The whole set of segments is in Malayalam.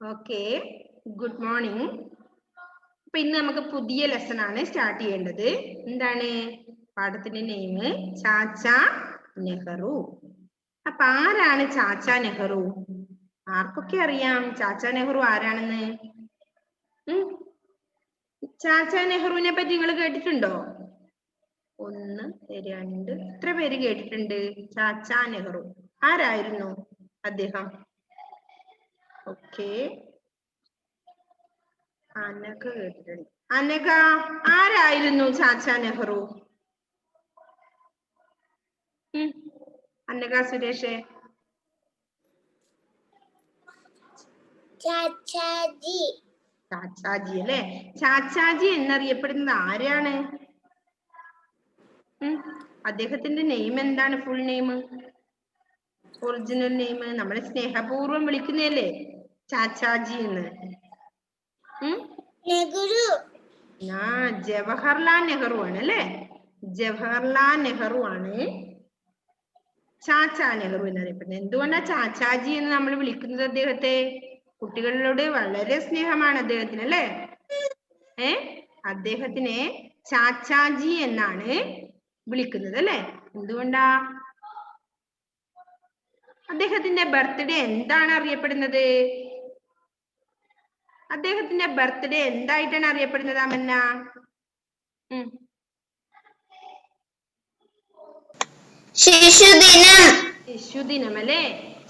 Okay, good morning. അപ്പൊ ഇന്ന് നമുക്ക് പുതിയ ലെസൺ ആണ് സ്റ്റാർട്ട് ചെയ്യേണ്ടത്. എന്താണ് പാഠത്തിന്റെ നെയിം? ചാച്ച നെഹ്റു. അപ്പൊ ആരാണ് ചാച്ച നെഹ്റു? ആർക്കൊക്കെ അറിയാം ചാച്ച നെഹ്റു ആരാണെന്ന്? ചാച്ച നെഹ്റുവിനെ പറ്റി നിങ്ങൾ കേട്ടിട്ടുണ്ടോ? 1 2 എത്ര പേര് കേട്ടിട്ടുണ്ട് ചാച്ച നെഹ്റു? ആരായിരുന്നു അദ്ദേഹം? ഓക്കെ, അനഘ കേട്ടിട്ടുണ്ട്. അനഘ, ആരായിരുന്നു ചാച്ച നെഹ്റു? അനഘ സുരേഷ്. ചാച്ചാജി. ചാച്ചാജി അല്ലെ? ചാച്ചാജി എന്നറിയപ്പെടുന്നത് ആരാണ്? അദ്ദേഹത്തിന്റെ നെയിം എന്താണ്? Full name, original name? നമ്മളെ സ്നേഹപൂർവ്വം വിളിക്കുന്നതല്ലേ ചാച്ചാജി എന്ന്? നെഹ്റു. ജവഹർലാൽ നെഹ്റു ആണ് അല്ലെ? ജവഹർലാൽ നെഹ്റു ആണ് ചാച്ച നെഹ്റു എന്നറിയപ്പെടുന്നത്. എന്തുകൊണ്ടാ ചാച്ചാജി എന്ന് നമ്മൾ വിളിക്കുന്നത് അദ്ദേഹത്തെ? കുട്ടികളോട് വളരെ സ്നേഹമാണ് അദ്ദേഹത്തിന് അല്ലെ? അദ്ദേഹത്തിനെ ചാച്ചാജി എന്നാണ് വിളിക്കുന്നത് അല്ലെ? എന്തുകൊണ്ടാ? അദ്ദേഹത്തിന്റെ ബർത്ത്ഡേ എന്താണ് അറിയപ്പെടുന്നത്? അദ്ദേഹത്തിന്റെ ബർത്ത്ഡേ എന്തായിട്ടാണ് അറിയപ്പെടുന്നത് അമന്ന? ശിശുദിനം. ശിശുദിനം അല്ലെ?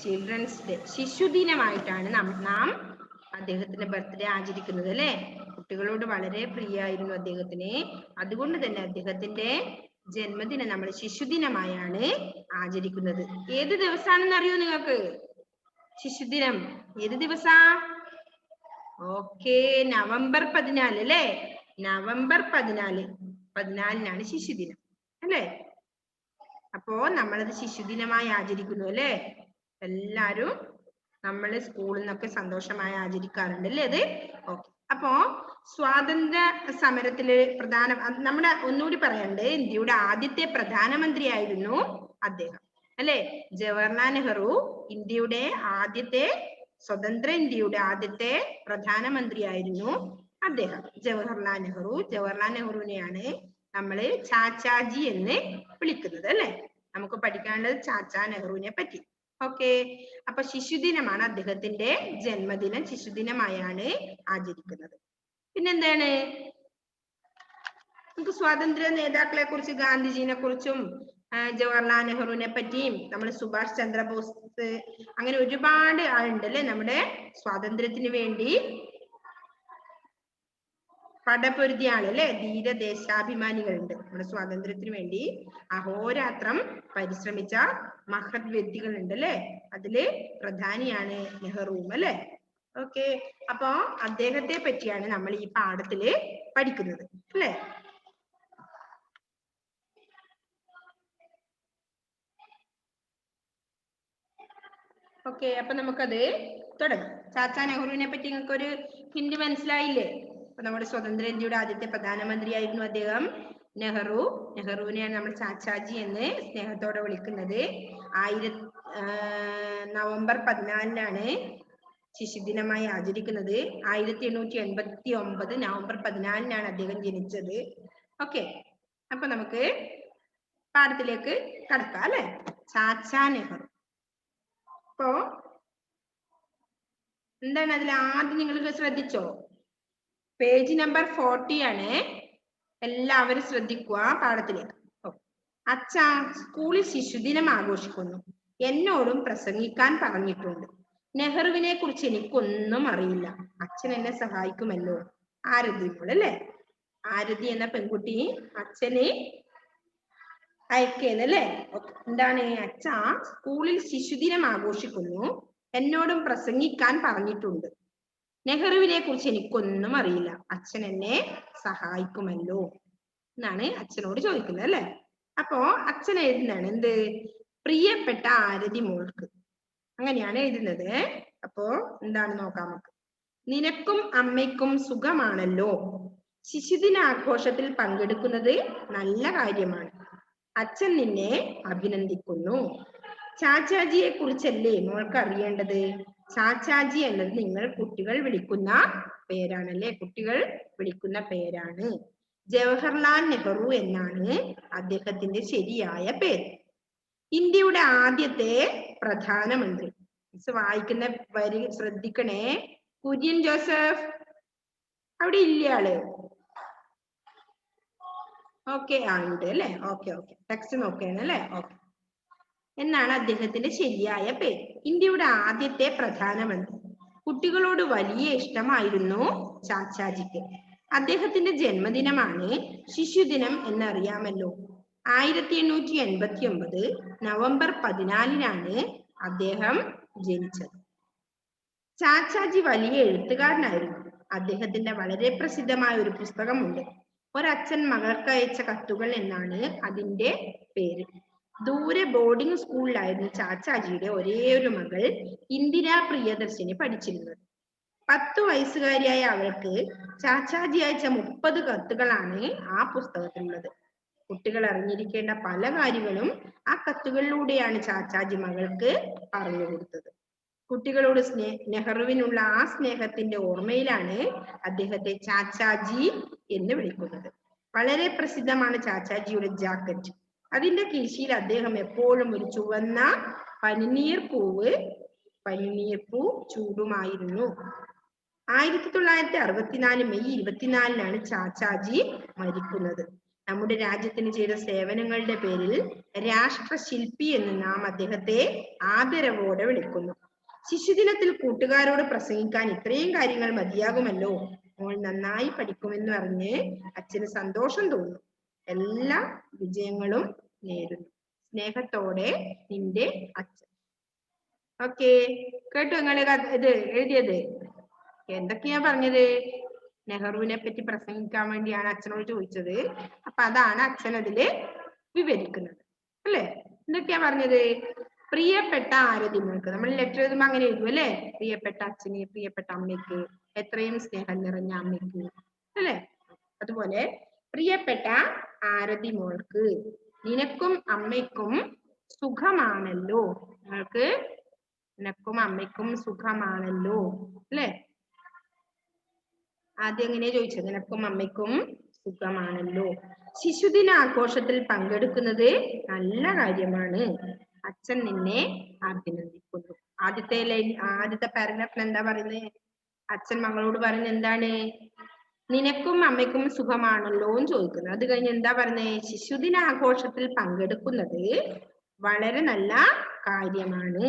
Children's day. ശിശുദിനമായിട്ടാണ് നാം അദ്ദേഹത്തിന്റെ ബർത്ത്ഡേ ആചരിക്കുന്നത് അല്ലെ? കുട്ടികളോട് വളരെ പ്രിയായിരുന്നു അദ്ദേഹത്തിന്. അതുകൊണ്ട് തന്നെ അദ്ദേഹത്തിന്റെ ജന്മദിനം നമ്മൾ ശിശുദിനമായാണ് ആചരിക്കുന്നത്. ഏത് ദിവസാണെന്ന് അറിയോ നിങ്ങൾക്ക് ശിശുദിനം? ഏത് ദിവസാ? ഓക്കെ, നവംബർ 14 അല്ലെ? നവംബർ 14 ശിശുദിനം അല്ലെ? അപ്പോ നമ്മളത് ശിശുദിനമായി ആചരിക്കുന്നു അല്ലെ? എല്ലാരും നമ്മൾ സ്കൂളിൽ നിന്നൊക്കെ സന്തോഷമായി ആചരിക്കാറുണ്ട് അല്ലേ അത്? ഓക്കെ, അപ്പോ സ്വാതന്ത്ര്യ സമരത്തില് നമ്മുടെ ഒന്നുകൂടി പറയണ്ടേ, ഇന്ത്യയുടെ ആദ്യത്തെ പ്രധാനമന്ത്രിയായിരുന്നു അദ്ദേഹം അല്ലെ? ജവഹർലാൽ നെഹ്റു ഇന്ത്യയുടെ ആദ്യത്തെ സ്വതന്ത്ര ഇന്ത്യയുടെ ആദ്യത്തെ പ്രധാനമന്ത്രിയായിരുന്നു അദ്ദേഹം, ജവഹർലാൽ നെഹ്റു. ജവഹർലാൽ നെഹ്റുവിനെയാണ് നമ്മള് ചാച്ചാജി എന്ന് വിളിക്കുന്നത് അല്ലെ? നമുക്ക് പഠിക്കാനുള്ളത് ചാച്ചാ നെഹ്റുവിനെ പറ്റി. ഓക്കെ, അപ്പൊ ശിശുദിനമാണ് അദ്ദേഹത്തിന്റെ ജന്മദിനം, ശിശുദിനമായാണ് ആചരിക്കുന്നത്. പിന്നെന്താണ്? നമുക്ക് സ്വാതന്ത്ര്യ നേതാക്കളെ കുറിച്ച്, ഗാന്ധിജിനെ കുറിച്ചും ജവഹർലാൽ നെഹ്റുവിനെ പറ്റിയും, നമ്മുടെ സുഭാഷ് ചന്ദ്രബോസ്, അങ്ങനെ ഒരുപാട് ആളുണ്ട് അല്ലെ നമ്മുടെ സ്വാതന്ത്ര്യത്തിന് വേണ്ടി പടപൊരുതിയ ആളല്ലേ? ധീരദേശാഭിമാനികളുണ്ട് നമ്മുടെ സ്വാതന്ത്ര്യത്തിന് വേണ്ടി അഹോരാത്രം പരിശ്രമിച്ച മഹത് വ്യക്തികൾ ഉണ്ട് അല്ലെ? അതില് പ്രധാനിയാണ് നെഹ്റുവും അല്ലെ? ഓക്കെ, അപ്പൊ അദ്ദേഹത്തെ പറ്റിയാണ് നമ്മൾ ഈ പാഠത്തില് പഠിക്കുന്നത് അല്ലെ? ഓക്കെ, അപ്പൊ നമുക്കത് തുടങ്ങാം. ചാച്ചാ നെഹ്റുവിനെ പറ്റി നിങ്ങൾക്ക് ഒരു ഹിന്റ് മനസ്സിലായില്ലേ? അപ്പൊ നമ്മുടെ സ്വതന്ത്ര ഇന്ത്യയുടെ ആദ്യത്തെ പ്രധാനമന്ത്രിയായിരുന്നു അദ്ദേഹം നെഹ്റുവിനെയാണ് നമ്മൾ ചാച്ചാജി എന്ന് സ്നേഹത്തോടെ വിളിക്കുന്നത്. നവംബർ 14 ശിശുദിനമായി ആചരിക്കുന്നത്. 1889 നവംബർ 14 അദ്ദേഹം ജനിച്ചത്. ഓക്കെ, അപ്പൊ നമുക്ക് പാഠത്തിലേക്ക് കടക്കാം അല്ലെ? ചാച്ചാ നെഹ്റു. അപ്പോ എന്താണ് അതിൽ ആദ്യം നിങ്ങൾ ശ്രദ്ധിച്ചോ? പേജ് നമ്പർ 40 ആണ്. എല്ലാവരും ശ്രദ്ധിക്കുക പാഠത്തിലേക്ക്. അച്ഛാ, സ്കൂളിൽ ശിശുദിനം ആഘോഷിക്കുന്നു. എന്നോടും പ്രസംഗിക്കാൻ പറഞ്ഞിട്ടുണ്ട്. നെഹ്റുവിനെ കുറിച്ച് എനിക്കൊന്നും അറിയില്ല. അച്ഛൻ എന്നെ സഹായിക്കുമല്ലോ. ആരതി അല്ലേ? ആരതി എന്ന പെൺകുട്ടി അച്ഛനെ അയക്കുന്നല്ലേ? എന്താണ്? അച്ഛാ, സ്കൂളിൽ ശിശുദിനം ആഘോഷിക്കുന്നു. എന്നോടും പ്രസംഗിക്കാൻ പറഞ്ഞിട്ടുണ്ട്. നെഹ്റുവിനെ കുറിച്ച് എനിക്കൊന്നും അറിയില്ല. അച്ഛൻ എന്നെ സഹായിക്കുമല്ലോ എന്നാണ് അച്ഛനോട് ചോദിക്കുന്നത് അല്ലെ? അപ്പോ അച്ഛൻ എഴുതുന്നതാണ് എന്ത്? പ്രിയപ്പെട്ട ആരതി മോൾക്ക്, അങ്ങനെയാണ് എഴുതുന്നത്. അപ്പോ എന്താണ് നോക്കാം നമുക്ക്. നിനക്കും അമ്മയ്ക്കും സുഖമാണല്ലോ. ശിശുദിനാഘോഷത്തിൽ പങ്കെടുക്കുന്നത് നല്ല കാര്യമാണ്. അച്ഛൻ നിന്നെ അഭിനന്ദിക്കുന്നു. ചാച്ചാജിയെ കുറിച്ചല്ലേ മോൾക്ക് അറിയേണ്ടത്? ചാച്ചാജി എന്നത് നിങ്ങൾ കുട്ടികൾ വിളിക്കുന്ന പേരാണല്ലേ, കുട്ടികൾ വിളിക്കുന്ന പേരാണ്. ജവഹർലാൽ നെഹ്റു എന്നാണ് അദ്ദേഹത്തിന്റെ ശരിയായ പേര്. ഇന്ത്യയുടെ ആദ്യത്തെ പ്രധാനമന്ത്രി. വായിക്കുന്ന വരി ശ്രദ്ധിക്കണേ. കുര്യൻ ജോസഫ് അവിടെ ഇല്ല ആള്? ഓക്കെ, ഉണ്ട് അല്ലെ? ഓക്കെ, ടെക്സ്റ്റ് നോക്കുകയാണ് അല്ലെ? ഓക്കെ. എന്നാണ് അദ്ദേഹത്തിന്റെ ശരിയായ പേര്. ഇന്ത്യയുടെ ആദ്യത്തെ പ്രധാനമന്ത്രി. കുട്ടികളോട് വലിയ ഇഷ്ടമായിരുന്നു ചാച്ചാജിക്ക്. അദ്ദേഹത്തിന്റെ ജന്മദിനമാണ് ശിശുദിനം എന്നറിയാമല്ലോ. 1889 നവംബർ 14-നാണ് അദ്ദേഹം ജനിച്ചത്. ചാച്ചാജി വലിയ എഴുത്തുകാരനായിരുന്നു. അദ്ദേഹത്തിന്റെ വളരെ പ്രസിദ്ധമായ ഒരു പുസ്തകമുണ്ട്. ഒരച്ഛൻ മകൾക്ക് അയച്ച കത്തുകൾ എന്നാണ് അതിന്റെ പേര്. ദൂരെ ബോർഡിംഗ് സ്കൂളിലായിരുന്നു ചാച്ചാജിയുടെ ഒരേ ഒരു മകൾ ഇന്ദിരാ പ്രിയദർശിനി പഠിച്ചിരുന്നത്. 10 വയസ്സുകാരിയായ അവൾക്ക് ചാച്ചാജി അയച്ച 30 കത്തുകളാണ് ആ പുസ്തകത്തിലുള്ളത്. കുട്ടികൾ അറിഞ്ഞിരിക്കേണ്ട പല കാര്യങ്ങളും ആ കത്തുകളിലൂടെയാണ് ചാച്ചാജി മകൾക്ക് പറഞ്ഞു കൊടുത്തത്. കുട്ടികളോട് നെഹ്റുവിനുള്ള ആ സ്നേഹത്തിന്റെ ഓർമ്മയിലാണ് അദ്ദേഹത്തെ ചാച്ചാജി എന്ന് വിളിക്കുന്നത്. വളരെ പ്രസിദ്ധമാണ് ചാച്ചാജിയുടെ ജാക്കറ്റ്. അതിന്റെ കീശയിൽ അദ്ദേഹം എപ്പോഴും ഒരു ചുവന്ന പനിനീർ പൂ ചൂടുമായിരുന്നു. 1964 മെയ് 24-നാണ് ചാച്ചാജി മരിക്കുന്നത്. നമ്മുടെ രാജ്യത്തിന് ചെയ്ത സേവനങ്ങളുടെ പേരിൽ രാഷ്ട്രശില്പി എന്ന് നാം അദ്ദേഹത്തെ ആദരവോടെ വിളിക്കുന്നു. ശിശുദിനത്തിൽ കൂട്ടുകാരോട് പ്രസംഗിക്കാൻ ഇത്രയും കാര്യങ്ങൾ മതിയാകുമല്ലോ. മോൾ നന്നായി പഠിക്കുമെന്ന് പറഞ്ഞ് അച്ഛന് സന്തോഷം തോന്നുന്നു. എല്ലാ വിജയങ്ങളും നേരുന്നു. സ്നേഹത്തോടെ നിന്റെ അച്ഛൻ. ഓക്കെ, കേട്ടോ നിങ്ങള് ഇത് എഴുതിയത്? എന്തൊക്കെയാ പറഞ്ഞത്? നെഹ്റുവിനെ പറ്റി പ്രസംഗിക്കാൻ വേണ്ടിയാണ് അച്ഛനോട് ചോദിച്ചത്. അപ്പൊ അതാണ് അച്ഛൻ അതില് വിവരിക്കുന്നത് അല്ലെ? എന്തൊക്കെയാ പറഞ്ഞത്? പ്രിയപ്പെട്ട ആരതിമോൾക്ക്, നമ്മൾ ലെറ്റർ എഴുതുമ്പോ അങ്ങനെ എഴുതും അല്ലെ? പ്രിയപ്പെട്ട അച്ഛന്, പ്രിയപ്പെട്ട അമ്മയ്ക്ക്, എത്രയും സ്നേഹം നിറഞ്ഞ അമ്മയ്ക്ക് അല്ലെ? അതുപോലെ പ്രിയപ്പെട്ട ആരതിമോൾക്ക്, നിനക്കും അമ്മയ്ക്കും സുഖമാണല്ലോ. നിനക്കും അമ്മയ്ക്കും സുഖമാണല്ലോ അല്ലെ? ആദ്യം എങ്ങനെയാ ചോദിച്ചത്? നിനക്കും അമ്മയ്ക്കും സുഖമാണല്ലോ. ശിശുദിനാഘോഷത്തിൽ പങ്കെടുക്കുന്നത് നല്ല കാര്യമാണ്. അച്ഛൻ നിന്നെ അഭിനന്ദിക്കുന്നു. ആദ്യത്തെ പാരഗ്രാഫിൽ എന്താ പറയുന്നത്? അച്ഛൻ മകളോട് പറയുന്നത് എന്താണ്? നിനക്കും അമ്മയ്ക്കും സുഖമാണല്ലോ എന്ന് ചോദിക്കുന്നത്. അത് കഴിഞ്ഞ് എന്താ പറയുന്നത്? ശിശുദിനാഘോഷത്തിൽ പങ്കെടുക്കുന്നത് വളരെ നല്ല കാര്യമാണ്.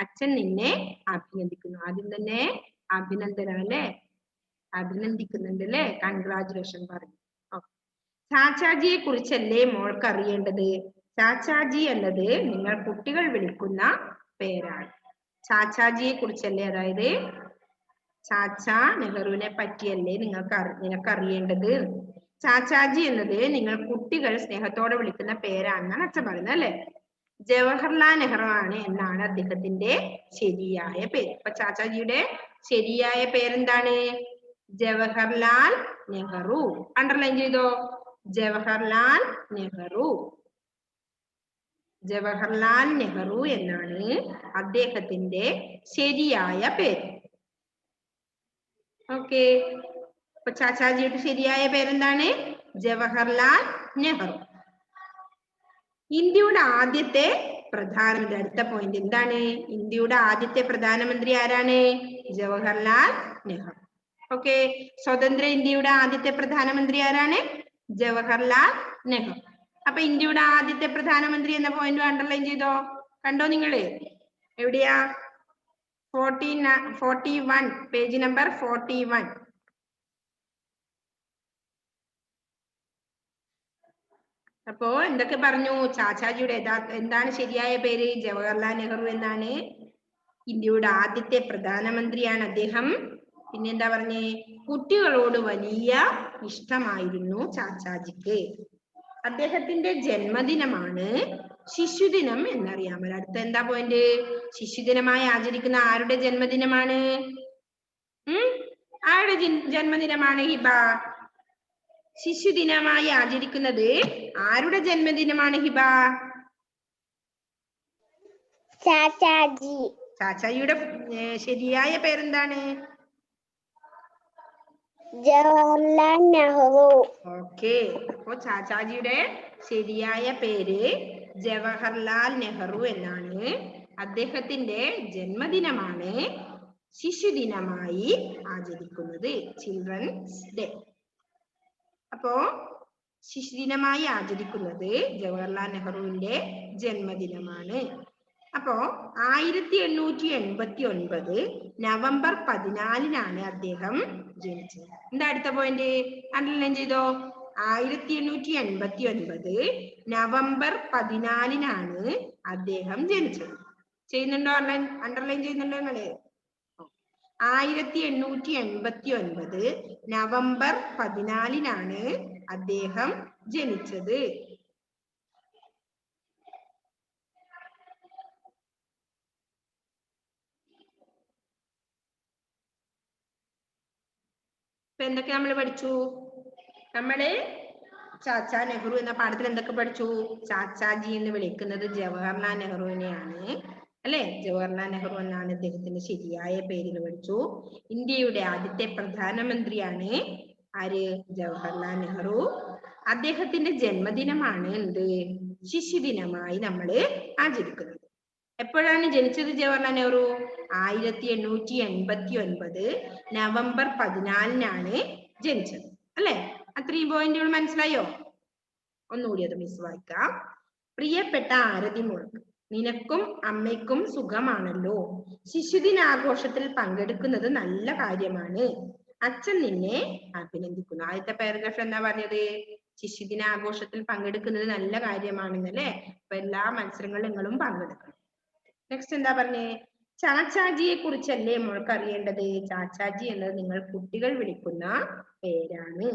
അച്ഛൻ നിന്നെ അഭിനന്ദിക്കുന്നു. ആദ്യം തന്നെ അഭിനന്ദനം അല്ലെ? അഭിനന്ദിക്കുന്നുണ്ട് അല്ലെ? കൺഗ്രാജുലേഷൻ പറഞ്ഞു. ചാച്ചാജിയെ കുറിച്ചല്ലേ മോൾക്ക് അറിയേണ്ടത്? ചാച്ചാജി എന്നത് നിങ്ങൾ കുട്ടികൾ വിളിക്കുന്ന പേരാണ്. ചാച്ചാജിയെ കുറിച്ചല്ലേ, അതായത് ചാച്ചാ നെഹ്റുവിനെ പറ്റിയല്ലേ നിനക്ക് അറിയേണ്ടത്? ചാച്ചാജി എന്നത് നിങ്ങൾ കുട്ടികൾ സ്നേഹത്തോടെ വിളിക്കുന്ന പേരാണെന്നാണ് അച്ഛൻ പറയുന്നത് അല്ലെ? ജവഹർലാൽ നെഹ്റു ആണ് എന്നാണ് അദ്ദേഹത്തിന്റെ ശരിയായ പേര്. അപ്പൊ ചാച്ചാജിയുടെ ശരിയായ പേരെന്താണ്? ജവഹർലാൽ നെഹ്റു. അണ്ടർലൈൻ ചെയ്തോ? ജവഹർലാൽ നെഹ്റു. ജവഹർലാൽ നെഹ്റു എന്നാണ് അദ്ദേഹത്തിന്റെ ശരിയായ പേര്. ഓക്കെ, അപ്പൊ ചാച്ചാജിയുടെ ശരിയായ പേരെന്താണ്? ജവഹർലാൽ നെഹ്റു. ഇന്ത്യയുടെ ആദ്യത്തെ പ്രധാനമന്ത്രി. അടുത്ത പോയിന്റ് എന്താണ്? ഇന്ത്യയുടെ ആദ്യത്തെ പ്രധാനമന്ത്രി ആരാണ്? ജവഹർലാൽ നെഹ്റു. ഓക്കെ, സ്വതന്ത്ര ഇന്ത്യയുടെ ആദ്യത്തെ പ്രധാനമന്ത്രി ആരാണ്? ജവഹർലാൽ നെഹ്റു. അപ്പൊ ഇന്ത്യയുടെ ആദ്യത്തെ പ്രധാനമന്ത്രി എന്ന പോയിന്റ് അണ്ടർലൈൻ ചെയ്തോ? കണ്ടോ നിങ്ങള്? എവിടെയാ? 41 പേജ് നമ്പർ 41. അപ്പോ എന്തൊക്കെ പറഞ്ഞു? ചാച്ചാജിയുടെ എന്താണ് ശരിയായ പേര്? ജവഹർലാൽ നെഹ്റു എന്നാണ്. ഇന്ത്യയുടെ ആദ്യത്തെ പ്രധാനമന്ത്രിയാണ് അദ്ദേഹം. പിന്നെ എന്താ പറഞ്ഞേ? കുട്ടികളോട് വലിയ ഇഷ്ടമായിരുന്നു ചാച്ചാജിക്ക്. അദ്ദേഹത്തിന്റെ ജന്മദിനമാണ് ശിശുദിനം എന്നറിയാമല്ലോ. അടുത്ത എന്താ പോയിന്റ്? ശിശുദിനമായി ആചരിക്കുന്ന ആരുടെ ജന്മദിനമാണ്? ആരുടെ ജന്മദിനമാണ് ഹിബ? ശിശുദിനമായി ആചരിക്കുന്നത് ആരുടെ ജന്മദിനമാണ് ഹിബ? ചാച്ചാജി. ചാച്ചാജിയുടെ ശരിയായ പേരെന്താണ്? ജവഹർലാൽ നെഹ്റു. ഓക്കെ, അപ്പൊ ചാച്ചാജിയുടെ ശരിയായ പേര് ജവഹർലാൽ നെഹ്റു എന്നാണ്. അദ്ദേഹത്തിന്റെ ജന്മദിനമാണ് ശിശുദിനമായി ആചരിക്കുന്നത്, ചിൽഡ്രൻസ് ഡേ. അപ്പോ ശിശുദിനമായി ആചരിക്കുന്നത് ജവഹർലാൽ നെഹ്റുവിന്റെ ജന്മദിനമാണ്. അപ്പോ 1889 നവംബർ 14 അദ്ദേഹം ജനിച്ചത്. എന്താ അടുത്ത പോയിന്റ്? അണ്ടർലൈൻ ചെയ്തോ. 1889 നവംബർ 14 അദ്ദേഹം ജനിച്ചത്. ചെയ്യുന്നുണ്ടോ? അണ്ടർലൈൻ ചെയ്യുന്നുണ്ടോ നിങ്ങള്? 1889 നവംബർ 14 അദ്ദേഹം ജനിച്ചത്. ഇപ്പൊ എന്തൊക്കെ നമ്മൾ പഠിച്ചു? നമ്മള് ചാച്ചാ നെഹ്റു എന്ന പാഠത്തിൽ എന്തൊക്കെ പഠിച്ചു? ചാച്ചാജി എന്ന് വിളിക്കുന്നത് ജവഹർലാൽ നെഹ്റുവിനെയാണ്, അല്ലെ? ജവഹർലാൽ നെഹ്റു എന്നാണ് അദ്ദേഹത്തിന്റെ ശരിയായ പേരിൽ പഠിച്ചു. ഇന്ത്യയുടെ ആദ്യത്തെ പ്രധാനമന്ത്രിയാണ് ആര്? ജവഹർലാൽ നെഹ്റു. അദ്ദേഹത്തിന്റെ ജന്മദിനമാണ് എന്ത്? ശിശുദിനമായി നമ്മള് ആചരിക്കുന്നത്. എപ്പോഴാണ് ജനിച്ചത് ജവഹർലാൽ നെഹ്റു? 1889 നവംബർ 14 ജനിച്ചത്, അല്ലെ? അത്രയും പോയിന്റുകൾ മനസ്സിലായോ? ഒന്നുകൂടി അത് മിസ് വായിക്കാം. പ്രിയപ്പെട്ട ആരതി മോൾക്ക്, നിനക്കും അമ്മയ്ക്കും സുഖമാണല്ലോ. ശിശുദിനാഘോഷത്തിൽ പങ്കെടുക്കുന്നത് നല്ല കാര്യമാണ്. അച്ഛൻ നിന്നെ അഭിനന്ദിക്കുന്നു. ആദ്യത്തെ പാരഗ്രാഫ് എന്താ പറഞ്ഞത്? ശിശുദിനാഘോഷത്തിൽ പങ്കെടുക്കുന്നത് നല്ല കാര്യമാണെന്നല്ലേ? അപ്പൊ എല്ലാ മത്സരങ്ങളിലും നിങ്ങളും പങ്കെടുക്കണം. നെക്സ്റ്റ് എന്താ പറഞ്ഞേ? ചാച്ചാജിയെ കുറിച്ചല്ലേ മോൾക്ക് അറിയേണ്ടത്? ചാച്ചാജി എന്നത് നിങ്ങൾ കുട്ടികൾ വിളിക്കുന്ന പേരാണ്.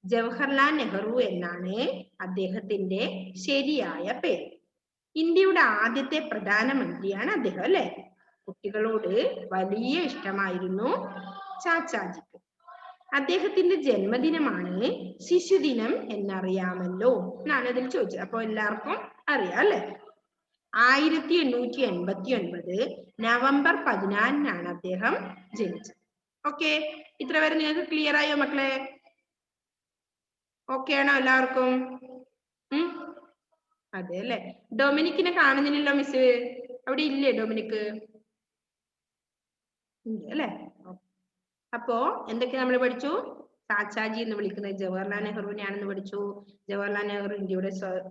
ജവഹർലാൽ നെഹ്റു എന്നാണ് അദ്ദേഹത്തിന്റെ ശരിയായ പേര്. ഇന്ത്യയുടെ ആദ്യത്തെ പ്രധാനമന്ത്രിയാണ് അദ്ദേഹം, അല്ലെ? കുട്ടികളോട് വലിയ ഇഷ്ടമായിരുന്നു ചാച്ചാജിക്ക്. അദ്ദേഹത്തിന്റെ ജന്മദിനമാണ് ശിശുദിനം എന്നറിയാമല്ലോ എന്നാണ് ഇതിൽ ചോദിച്ചത്. അപ്പൊ എല്ലാവർക്കും അറിയാം, അല്ലെ? 1889 നവംബർ 14 അദ്ദേഹം ജനിച്ചത്. ഓക്കെ, ഇത്ര വരെ നിങ്ങൾക്ക് ക്ലിയർ ആയോ മക്കളെ? ഓക്കെ ആണോ എല്ലാവർക്കും? അതെ അല്ലെ? ഡൊമിനിക്കിനെ കാണുന്നില്ലല്ലോ മിസ്. അവിടെ ഇല്ലേ ഡൊമിനിക്ക്? അല്ലെ? അപ്പോ എന്തൊക്കെ നമ്മൾ പഠിച്ചു? ചാച്ചാജി എന്ന് വിളിക്കുന്നത് ജവഹർലാൽ നെഹ്റുവിനെയാണെന്ന് പഠിച്ചു. ജവഹർലാൽ നെഹ്റു ഇന്ത്യയുടെ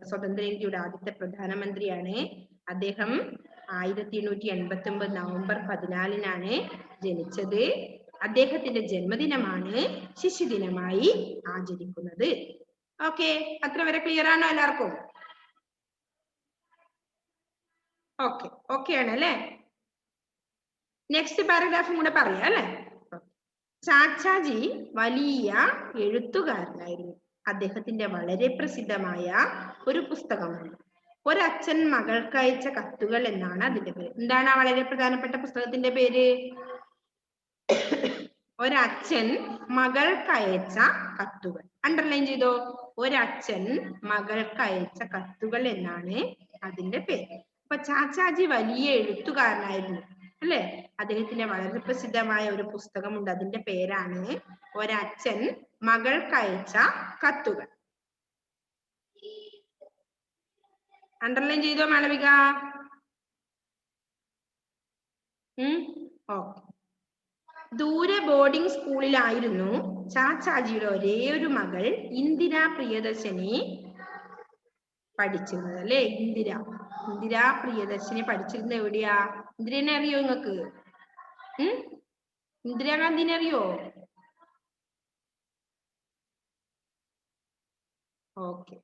സ്വതന്ത്ര ഇന്ത്യയുടെ ആദ്യത്തെ പ്രധാനമന്ത്രിയാണ്. അദ്ദേഹം 1889 നവംബർ 14 ജനിച്ചത്. അദ്ദേഹത്തിന്റെ ജന്മദിനമാണ് ശിശുദിനമായി ആചരിക്കുന്നത്. ഓക്കെ, അത്ര വരെ ക്ലിയർ ആണോ എല്ലാവർക്കും? ഓക്കെ, ഓക്കെ ആണ് അല്ലെ? നെക്സ്റ്റ് പാരഗ്രാഫും കൂടെ പറയാം, അല്ലെ? ചാച്ചാജി വലിയ എഴുത്തുകാരനായിരുന്നു. അദ്ദേഹത്തിന്റെ വളരെ പ്രസിദ്ധമായ ഒരു പുസ്തകമുണ്ട്. ഒരച്ഛൻ മകൾക്ക് അയച്ച കത്തുകൾ എന്നാണ് അതിന്റെ പേര്. എന്താണ് ആ വളരെ പ്രധാനപ്പെട്ട പുസ്തകത്തിന്റെ പേര്? ഒരച്ഛൻ മകൾക്ക് അയച്ച കത്തുകൾ. അണ്ടർലൈൻ ചെയ്തോ. ഒരച്ഛൻ മകൾക്ക് അയച്ച കത്തുകൾ എന്നാണ് അതിന്റെ പേര്. അപ്പൊ ചാച്ചാജി വലിയ എഴുത്തുകാരനായിരുന്നു, അല്ലെ? അദ്ദേഹത്തിന്റെ വളരെ പ്രസിദ്ധമായ ഒരു പുസ്തകമുണ്ട്. അതിന്റെ പേരാണ് ഒരച്ഛൻ മകൾക്ക് അയച്ച കത്തുകൾ. അണ്ടർലൈൻ ചെയ്തോ മാളവിക? ഓക്കെ. ദൂരെ ബോർഡിംഗ് സ്കൂളിലായിരുന്നു ചാച്ചാജിയുടെ ഒരേ ഒരു മകൾ ഇന്ദിര പ്രിയദർശിനി പഠിച്ചിരുന്നത്, അല്ലെ? ഇന്ദിര പ്രിയദർശിനി പഠിച്ചിരുന്നത് എവിടെയാ? ഇന്ദിരനെ അറിയോ നിങ്ങക്ക്? ഇന്ദിരാഗാന്ധിനെ അറിയോ? ഓക്കെ,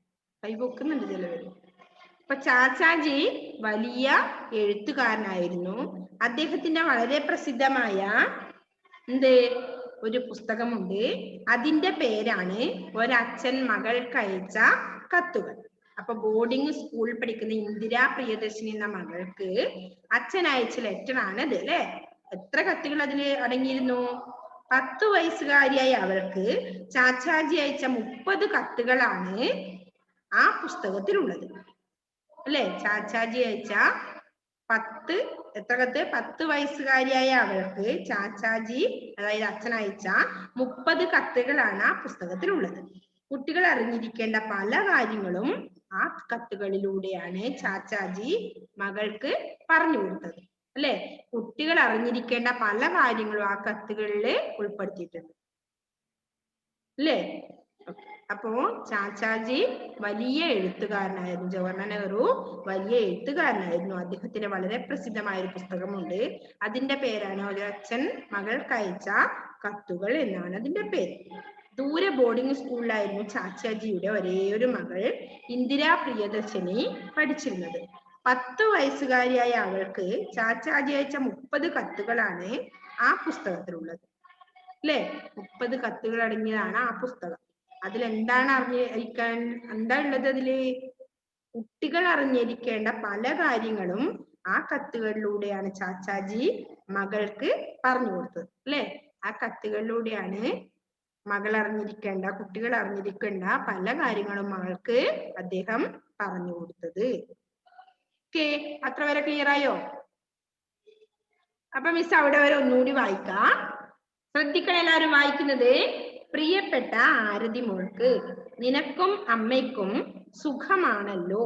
കൈ പൊക്കുന്നുണ്ട് ചിലവര്. അപ്പൊ ചാച്ചാജി വലിയ എഴുത്തുകാരനായിരുന്നു. അദ്ദേഹത്തിന്റെ വളരെ പ്രസിദ്ധമായ ഒരു പുസ്തകമുണ്ട്. അതിന്റെ പേരാണ് ഒരച്ഛൻ മകൾക്ക് അയച്ച കത്തുകൾ. അപ്പൊ ബോർഡിംഗ് സ്കൂളിൽ പഠിക്കുന്ന ഇന്ദിര പ്രിയദർശിനി എന്ന മകൾക്ക് അച്ഛൻ അയച്ച ലെറ്റർ ആണ് അത്, അല്ലെ? എത്ര കത്തുകൾ അതിൽ അടങ്ങിയിരുന്നു? 10 വയസ്സുകാരിയായ അവൾക്ക് ചാച്ചാജി അയച്ച 30 കത്തുകളാണ് ആ പുസ്തകത്തിലുള്ളത്, അല്ലെ? ചാച്ചാജി അയച്ച 10 എത്ര കത്ത്? 10 വയസ്സുകാരിയായ അവൾക്ക് ചാച്ചാജി, അതായത് അച്ഛൻ അയച്ച 30 കത്തുകളാണ് ആ പുസ്തകത്തിലുള്ളത്. കുട്ടികൾ അറിഞ്ഞിരിക്കേണ്ട പല കാര്യങ്ങളും ആ കത്തുകളിലൂടെയാണ് ചാച്ചാജി മകൾക്ക് പറഞ്ഞു കൊടുത്തത്. അല്ലെ? കുട്ടികൾ അറിഞ്ഞിരിക്കേണ്ട പല കാര്യങ്ങളും ആ കത്തുകളിൽ ഉൾപ്പെടുത്തിയിട്ടുണ്ട്. അല്ലേ? അപ്പോ ചാച്ചാജി വലിയ എഴുത്തുകാരനായിരുന്നു. ജവഹർലാൽ നെഹ്റു വലിയ എഴുത്തുകാരനായിരുന്നു. അദ്ദേഹത്തിന് വളരെ പ്രസിദ്ധമായ ഒരു പുസ്തകമുണ്ട്. അതിന്റെ പേരാണ് ഒരു അച്ഛൻ മകൾക്ക് അയച്ച കത്തുകൾ എന്നാണ് അതിന്റെ പേര്. ദൂരെ ബോർഡിംഗ് സ്കൂളിലായിരുന്നു ചാച്ചാജിയുടെ ഒരേ ഒരു മകൾ ഇന്ദിരാ പ്രിയദർശിനി പഠിച്ചിരുന്നത്. 10 വയസ്സുകാരിയായ അവൾക്ക് ചാച്ചാജി അയച്ച 30 കത്തുകളാണ് ആ പുസ്തകത്തിലുള്ളത്. അല്ലെ? 30 കത്തുകൾ അടങ്ങിയതാണ് ആ പുസ്തകം. അതിലെന്താണ് എന്താ ഉള്ളത്? അതില് കുട്ടികൾ അറിഞ്ഞിരിക്കേണ്ട പല കാര്യങ്ങളും ആ കത്തുകളിലൂടെയാണ് ചാച്ചാജി മകൾക്ക് പറഞ്ഞു കൊടുത്തത്. അല്ലെ? ആ കത്തുകളിലൂടെയാണ് കുട്ടികൾ അറിഞ്ഞിരിക്കേണ്ട പല കാര്യങ്ങളും മകൾക്ക് അദ്ദേഹം പറഞ്ഞു കൊടുത്തത്. ഓക്കെ, അത്ര വരെ ക്ലിയർ ആയോ? അപ്പൊ മിസ് അവിടെ വരെ ഒന്നുകൂടി വായിക്കാം. ശ്രദ്ധിക്കണം എല്ലാവരും വായിക്കുന്നത്. പ്രിയപ്പെട്ട ആരതി മോൾക്ക്, നിനക്കും അമ്മയ്ക്കും സുഖമാണല്ലോ.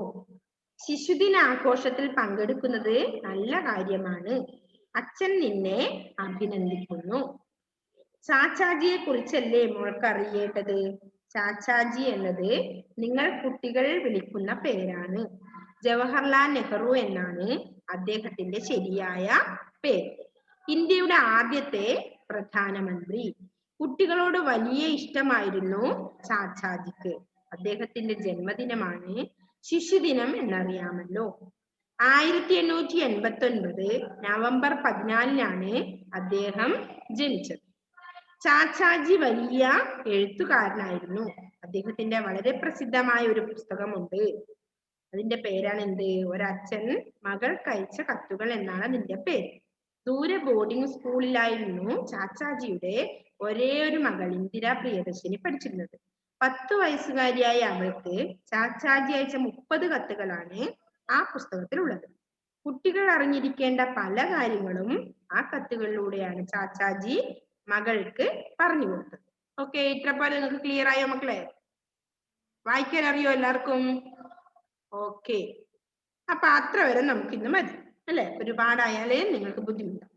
ശിശുദിനാഘോഷത്തിൽ പങ്കെടുക്കുന്നത് നല്ല കാര്യമാണ്. അച്ഛൻ നിന്നെ അഭിനന്ദിക്കുന്നു. ചാച്ചാജിയെ കുറിച്ചല്ലേ മോൾക്ക് അറിയേണ്ടത്? ചാച്ചാജി എന്നത് നിങ്ങൾ കുട്ടികൾ വിളിക്കുന്ന പേരാണ്. ജവഹർലാൽ നെഹ്റു എന്നാണ് അദ്ദേഹത്തിന്റെ ശരിയായ പേര്. ഇന്ത്യയുടെ ആദ്യത്തെ പ്രധാനമന്ത്രി. കുട്ടികളോട് വലിയ ഇഷ്ടമായിരുന്നു ചാച്ചാജിക്ക്. അദ്ദേഹത്തിന്റെ ജന്മദിനമാണ് ശിശുദിനം എന്നറിയാമല്ലോ. 1889 നവംബർ 14-നാണ് അദ്ദേഹം ജനിച്ചത്. ചാച്ചാജി വലിയ എഴുത്തുകാരനായിരുന്നു. അദ്ദേഹത്തിന്റെ വളരെ പ്രസിദ്ധമായ ഒരു പുസ്തകമുണ്ട്. അതിന്റെ പേരാണ് എന്ത്? ഒരച്ഛൻ മകൾക്ക് അയച്ച കത്തുകൾ എന്നാണ് അതിന്റെ പേര്. ദൂരെ ബോർഡിംഗ് സ്കൂളിലായിരുന്നു ചാച്ചാജിയുടെ ഒരേ ഒരു മകൾ ഇന്ദിരാ പ്രിയദർശിനി പഠിച്ചിരുന്നത്. 10 വയസ്സുകാരിയായ അവൾക്ക് ചാച്ചാജി അയച്ച 30 കത്തുകളാണ് ആ പുസ്തകത്തിലുള്ളത്. കുട്ടികൾ അറിഞ്ഞിരിക്കേണ്ട പല കാര്യങ്ങളും ആ കത്തുകളിലൂടെയാണ് ചാച്ചാജി മകൾക്ക് പറഞ്ഞു കൊടുത്തത്. ഓക്കെ, ഇത്ര പോലെ നിങ്ങൾക്ക് ക്ലിയർ ആയോ മക്കളെ? വായിക്കാൻ അറിയോ എല്ലാവർക്കും? ഓക്കെ, അപ്പൊ അത്ര വരെ നമുക്ക് ഇന്ന് മതി അല്ലെ? ഒരുപാടായാലേ നിങ്ങൾക്ക് ബുദ്ധിമുട്ടാണ്.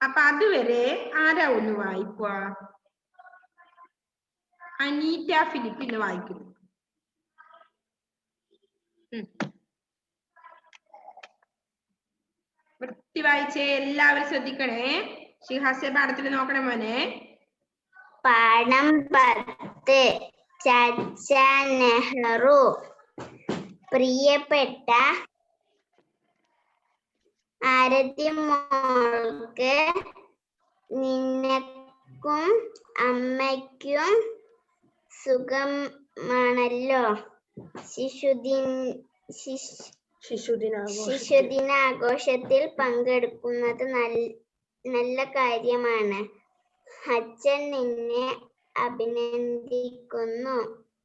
അപ്പൊ അതുവരെ ആരാ ഒന്ന് വായിക്കുക? അനീറ്റ ഫിലിപ്പ് ഇന്ന് വായിക്കുന്നു. വൃത്തി വായിച്ചേ, എല്ലാവരും ശ്രദ്ധിക്കണേ. ഷിഹാസ്യ പാഠത്തിൽ നോക്കണേ മോനെ. പാഠം 10. ചാച്ചാ നെഹ്റു. പ്രിയപ്പെട്ട ആരതി മോൾക്ക്, നിനക്കും അമ്മയ്ക്കും സുഖമാണല്ലോ. ശിശുദിനാഘോഷത്തിൽ പങ്കെടുക്കുന്നത് നല്ല കാര്യമാണ്. അച്ഛൻ നിന്നെ അഭിനന്ദിക്കുന്നു.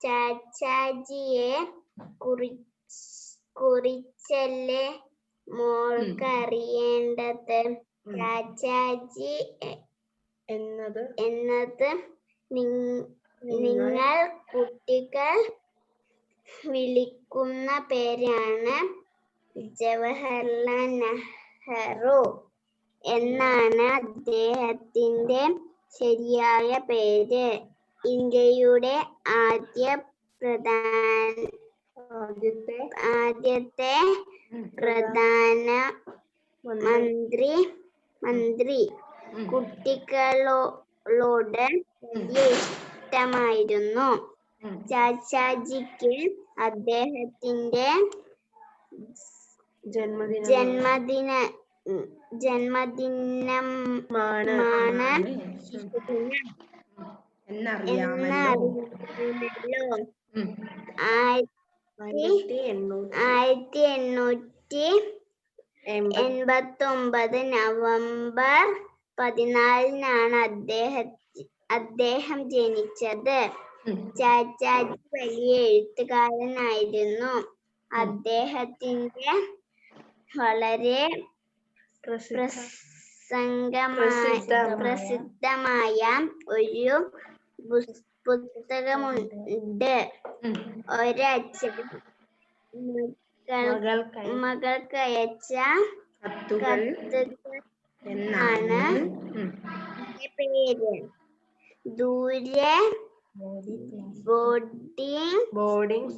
ചാച്ചാജിയെ കുറിച്ചല്ലേ മോൾക്ക് അറിയേണ്ടത്? ചാച്ചാജി എന്നത് നിങ്ങൾ കുട്ടികൾ വിളിക്കുന്ന പേരാണ്. ജവഹർലാൽ നെഹ്റു എന്നാണ് അദ്ദേഹത്തിന്റെ ശരിയായ പേര്. ഇന്ത്യയുടെ ആദ്യത്തെ പ്രധാനമന്ത്രി. കുട്ടികളോട് വലിയ ഇഷ്ടമായിരുന്നു ചാച്ചാജിക്ക്. അദ്ദേഹത്തിന്റെ ജന്മദിനമാണ് എന്നറിയാമല്ലോ. 1889 നവംബർ 14-നാണ് അദ്ദേഹം ജനിച്ചത്. ചാച്ചാജി വലിയ എഴുത്തുകാരനായിരുന്നു. അദ്ദേഹത്തിന്റെ വളരെ പ്രസിദ്ധമായ ഒരു പുസ്തകമുണ്ട്. ഒരച്ഛൻ മകൾക്കയച്ച കത്തുകൾ എന്നാണ് പേര്. ദൂരെ ബോർഡിംഗ്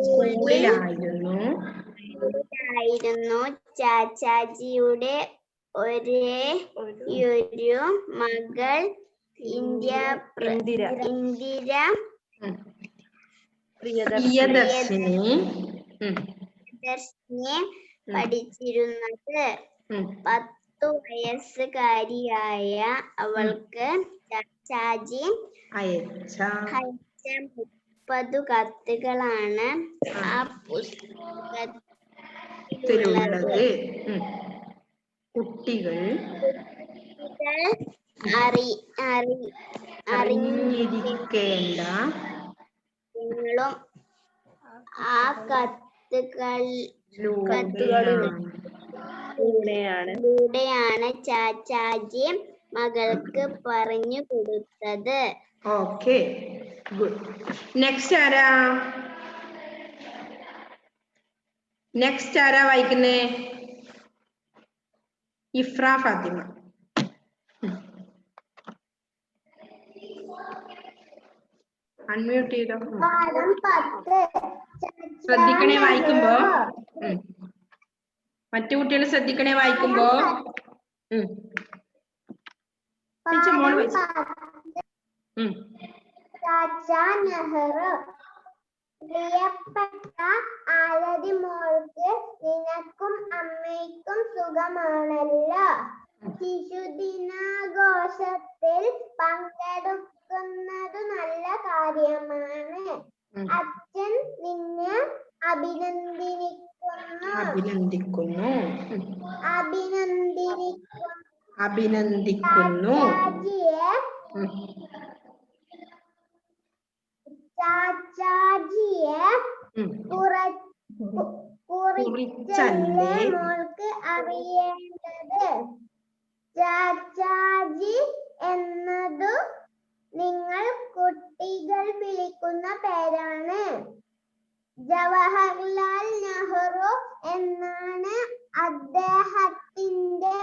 സ്കൂളിലായിരുന്നു ചാച്ചാജിയുടെ ഒരേയൊരു മകൾ ഇന്ദിര പ്രിയദർശിനി പഠിച്ചിരുന്നത്. 10 വയസ്സുകാരിയായ അവൾക്ക് ചാച്ചാജി അയച്ച 30 കത്തുകളാണ് ആ പുസ്തകത്തിലുള്ളത്. കുട്ടികൾ അറിഞ്ഞിരിക്കേണ്ട ആ കത്തുകളിലൂടെയാണ് ചാച്ചാജി മകൾക്ക് പറഞ്ഞു കൊടുത്തത്. Okay, good. നെക്സ്റ്റ് ആരാ വായിക്കുന്നേ? ഇഫ്ര ഫാത്തിമ. അൺമ്യൂട്ട് ചെയ്തോ. ശ്രദ്ധിക്കണേ വായിക്കുമ്പോ. മറ്റു കുട്ടികൾ ശ്രദ്ധിക്കണേ വായിക്കുമ്പോ. ചാച്ചാ നെഹ്റു. പ്രിയപ്പെട്ട ആരതി മോൾക്ക്, നിനക്കും അമ്മയ്ക്കും സുഖമാണല്ലോ. ശിശുദിനാഘോഷത്തിൽ പങ്കെടുക്കുന്നത് നല്ല കാര്യമാണ്. അച്ഛൻ നിന്നെ അഭിനന്ദിക്കുന്നു. ചാച്ചാജിയെ കുറിച്ചല്ലേ മോൾക്ക് അറിയേണ്ടത്. ചാച്ചാജി എന്നതു നിങ്ങൾ കുട്ടികൾ വിളിക്കുന്ന പേരാണ്. ജവഹർലാൽ നെഹ്റു എന്നാണ് അദ്ദേഹത്തിന്റെ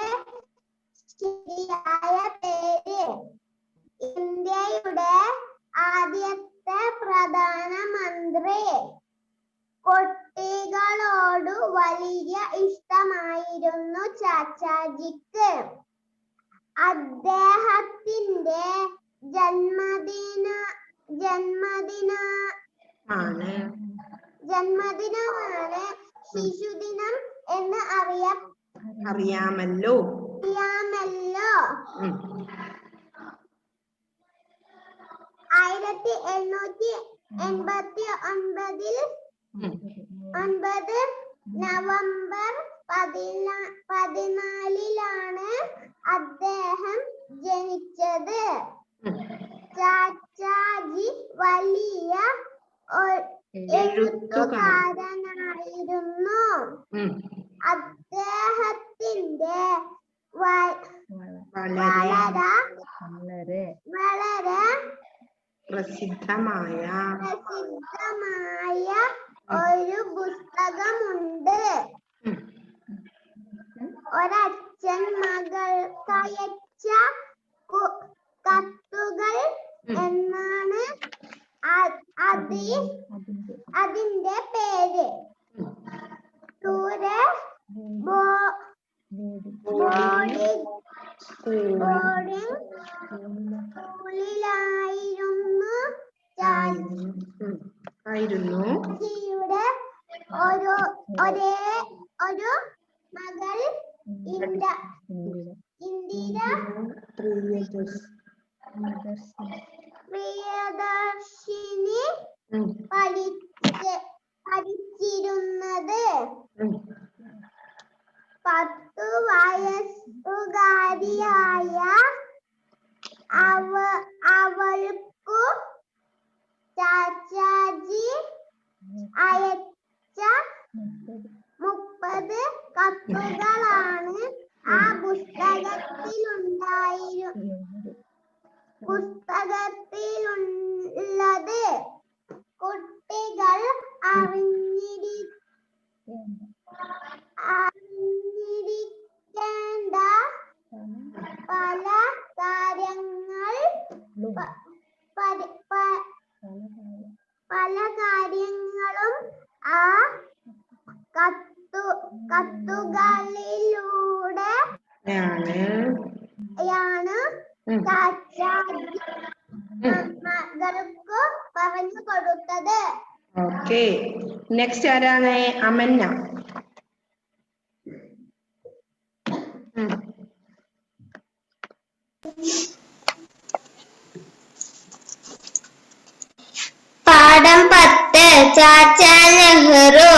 ശരിയായ പേര്. ഇന്ത്യയുടെ ആദ്യത്തെ പ്രധാനമന്ത്രി. കുട്ടികളോട് വലിയ ഇഷ്ടമായിരുന്നു ചാച്ചാജിക്ക്. അദ്ദേഹത്തിന്റെ ജന്മദിനമാണ് ശിശുദിനം എന്ന് അറിയാമല്ലോ. 1889 നവംബർ 14 അദ്ദേഹം ജനിച്ചത്. ചാച്ചാജി വലിയ എഴുത്തുകാരനായിരുന്നു. അദ്ദേഹത്തിന്റെ വളരെ പ്രസിദ്ധമായ ഒരു പുസ്തകമുണ്ട്. ഒരച്ഛൻ മകൾക്കയച്ച കത്തുകൾ എന്നാണ് അതിന്റെ പേര്. ദൂരെ ബോർഡിംഗ് സ്കൂളിലായിരുന്നു ചാച്ചാജിയുടെ ഒരേ മകൾ ഇന്ദിര പ്രിയദർശിനി പഠിച്ചിരുന്നത്. 10 വയസ്സുകാരിയായ അവൾക്കു ചാച്ചാജി അയച്ച 30 30 കത്തുകളാണ് ആ പുസ്തകത്തിലുള്ളത്. കുട്ടികൾ അറിഞ്ഞിരിക്കേണ്ട പല കാര്യങ്ങളും ആ കത്തുകളിലൂടെയാണ് ചാച്ചാജി മകൾക്ക് പറഞ്ഞു കൊടുത്തത്. ഓക്കെ, നെക്സ്റ്റ് ആരാണ്? അമന്ന. പാഠം 10 ചാച്ചാ നെഹ്റു.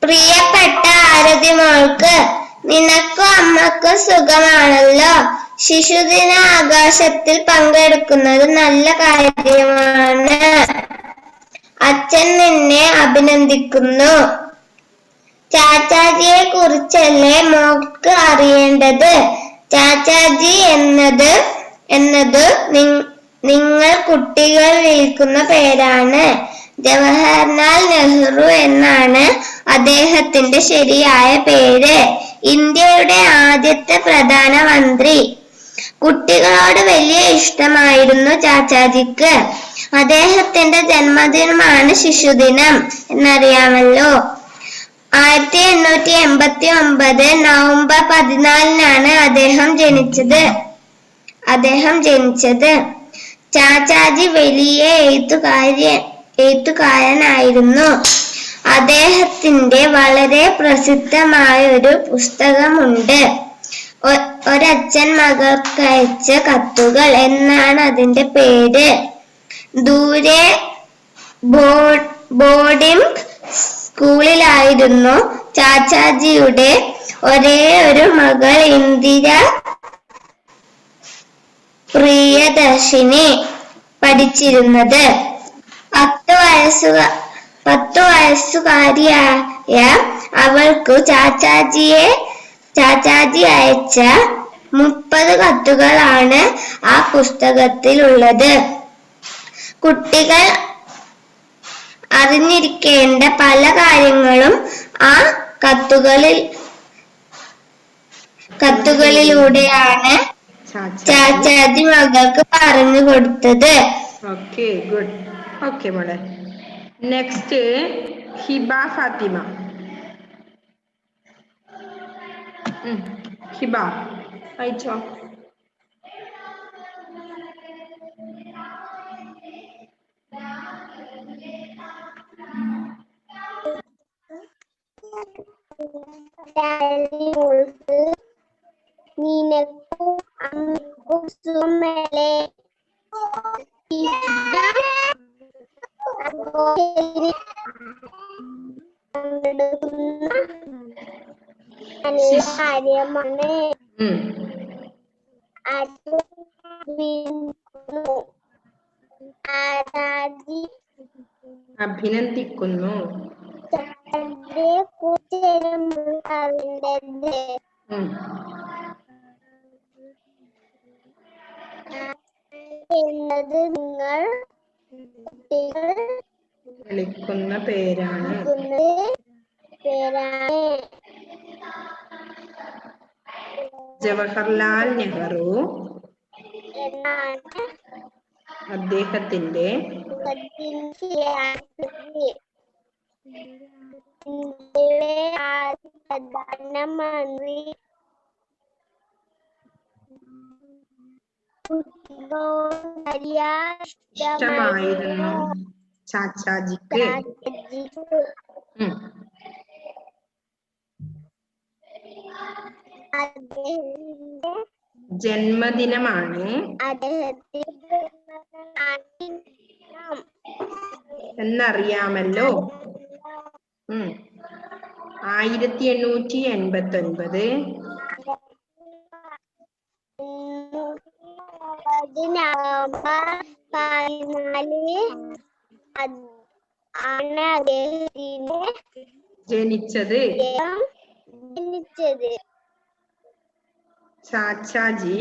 പ്രിയപ്പെട്ട ആരതി മോൾക്ക്, നിനക്കും അമ്മക്കും സുഖമാണല്ലോ. ശിശുദിന ആഘോഷത്തിൽ പങ്കെടുക്കുന്നത് നല്ല കാര്യമാണ്. അച്ഛൻ നിന്നെ അഭിനന്ദിക്കുന്നു. ചാച്ചാജിയെ കുറിച്ചല്ലേ മോൾക്ക് അറിയേണ്ടത്. ചാച്ചാജി എന്നത് നിങ്ങൾ കുട്ടികൾ വിളിക്കുന്ന പേരാണ്. ജവഹർലാൽ നെഹ്റു എന്നാണ് അദ്ദേഹത്തിന്റെ ശരിയായ പേര്. ഇന്ത്യയുടെ ആദ്യത്തെ പ്രധാനമന്ത്രി. കുട്ടികളോട് വലിയ ഇഷ്ടമായിരുന്നു ചാച്ചാജിക്ക്. അദ്ദേഹത്തിന്റെ ജന്മദിനമാണ് ശിശുദിനം എന്നറിയാമല്ലോ. 1889 നവംബർ 14 അദ്ദേഹം ജനിച്ചത്. ചാച്ചാജി വലിയ എഴുത്തുകാരനായിരുന്നു. അദ്ദേഹത്തിന്റെ വളരെ പ്രസിദ്ധമായ ഒരു പുസ്തകമുണ്ട്, ഒരച്ഛൻ മകൾക്കയച്ച കത്തുകൾ എന്നാണ് അതിന്റെ പേര്. ദൂരെ ബോർഡിംഗ് സ്കൂളിലായിരുന്നു ചാച്ചാജിയുടെ ഒരേ ഒരു മകൾ ഇന്ദിര പ്രിയദർശിനി പഠിച്ചിരുന്നത്. 10 വയസ്സുകാരിയായ അവൾക്ക് ചാച്ചാജി അയച്ച 30 കത്തുകളാണ് ആ പുസ്തകത്തിലുള്ളത്. കുട്ടികൾ അറിഞ്ഞിരിക്കേണ്ട പല കാര്യങ്ങളും ആ കത്തുകളിലൂടെയാണ് ചാച്ചാജി മകൾക്ക് പറഞ്ഞു കൊടുത്തത്. Okay, good. ഓക്കെ മോളെ, നെക്സ്റ്റ് ഹിബ ഫാത്തിമ. ഹിബ വായിച്ചോ. നിനക്കും അമ്മക്കും സുഖമല്ലേ? കാര്യമാണ്. അഭിനന്ദിക്കുന്നു. എന്നത് നിങ്ങൾ കുട്ടികൾ വിളിക്കുന്ന പേരാണ്. ജവഹർലാൽ നെഹ്റു എന്നാണ് അദ്ദേഹത്തിന്റെ ഇന്ത്യയുടെ ആദ്യ പ്രധാനമന്ത്രി. ഇഷ്ടമായിരുന്നു ചാച്ചാജിക്ക്. ജന്മദിനമാണ് എന്നറിയാമല്ലോ. 1889 നവംബർ 14 ആണ് അദ്ദേഹത്തിന്റെ ജനിച്ചത് ജനിച്ചത് ചാച്ചാജി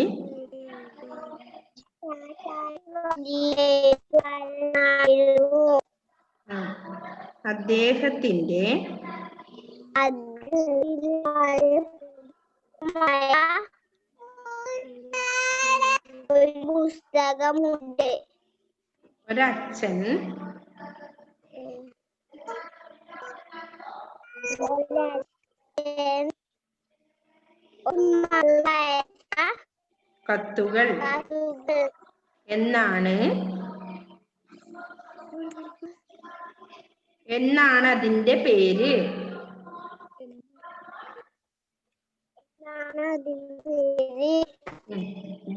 അദ്ദേഹത്തിന്റെ ഒരു പുസ്തകമുണ്ട്. ഒരച്ഛൻ കത്തുകൾ എന്നാണ് അതിന്റെ പേര്.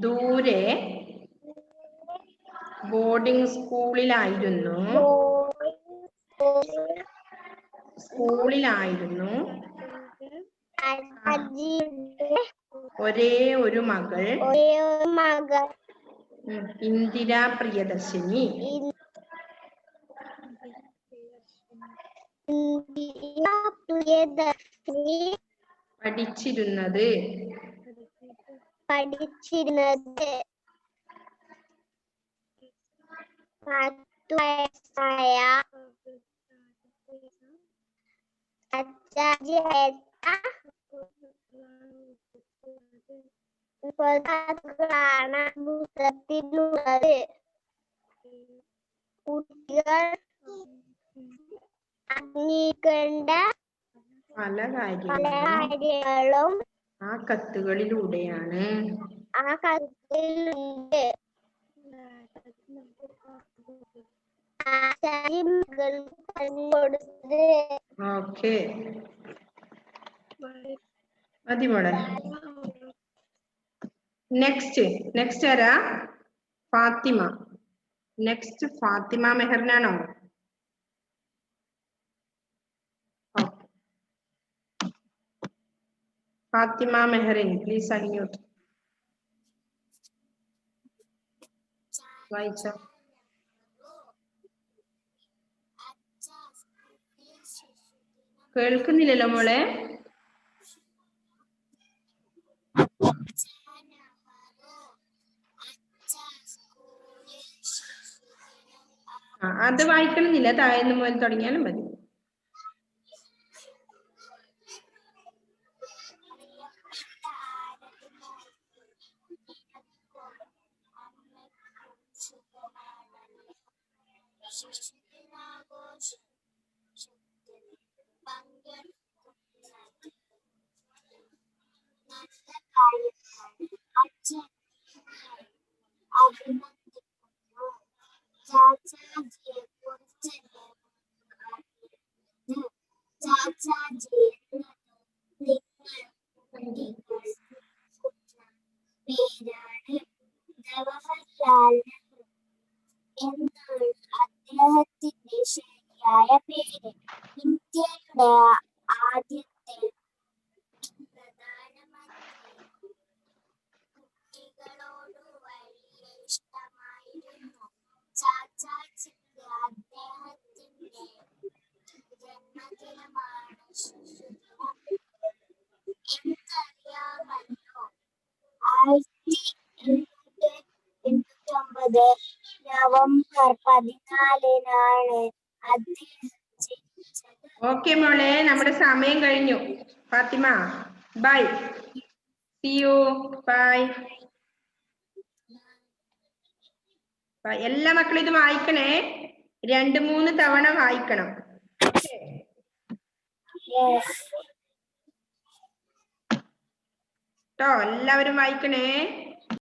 ദൂരെ ബോർഡിംഗ് സ്കൂളിലായിരുന്നു ഒരേ ഒരു മകൾ ഇന്ദിരാ പ്രിയദർശിനി പഠിച്ചിരുന്നത് 10 വയസ്സായ കത്തുകളാണ് പുസ്തകത്തിലുള്ളത്. കുട്ടികൾ അറിഞ്ഞിരിക്കേണ്ട പല കാര്യങ്ങളും ആ കത്തുകളിലൂടെയാണ്. ഓക്കെ, മതി മോളെ. നെക്സ്റ്റ് ആരാ? ഫാത്തിമ. നെക്സ്റ്റ് ഫാത്തിമ മെഹറിനാണോ? Fathima Mehrin, please unmute. വായിച്ചോ. കേൾക്കുന്നില്ലല്ലോ മോളെ. അത് വായിക്കണമെന്നില്ല, താഴെന്ന് മുതൽ തുടങ്ങിയാലും മതി. പേരാണ് ജവഹർലാൽ നെഹ്റു എന്നാണ് അദ്ദേഹത്തിന്റെ ശരിയായ പേര്. ഇന്ത്യയുടെ ആദ്യത്തെ പ്രധാനമന്ത്രി. കുട്ടികളോട് വലിയ ഇഷ്ടമായിരുന്നു ചാച്ചാജിക്ക്. അദ്ദേഹത്തിന്റെ ജന്മദിനമാണ് ശിശുദിനം. എനിക്കറിയാമല്ലോ, 1889 നവംബർ 14-നാണ് അദ്ദേഹം ജനിച്ചത്. ഓക്കെ മോളെ, നമ്മുടെ സമയം കഴിഞ്ഞു. Fathima bye, see you, bye. എല്ലാ മക്കളും ഇത് വായിക്കണേ, 2-3 തവണ വായിക്കണം. ട്ടോ, എല്ലാവരും വായിക്കണേ.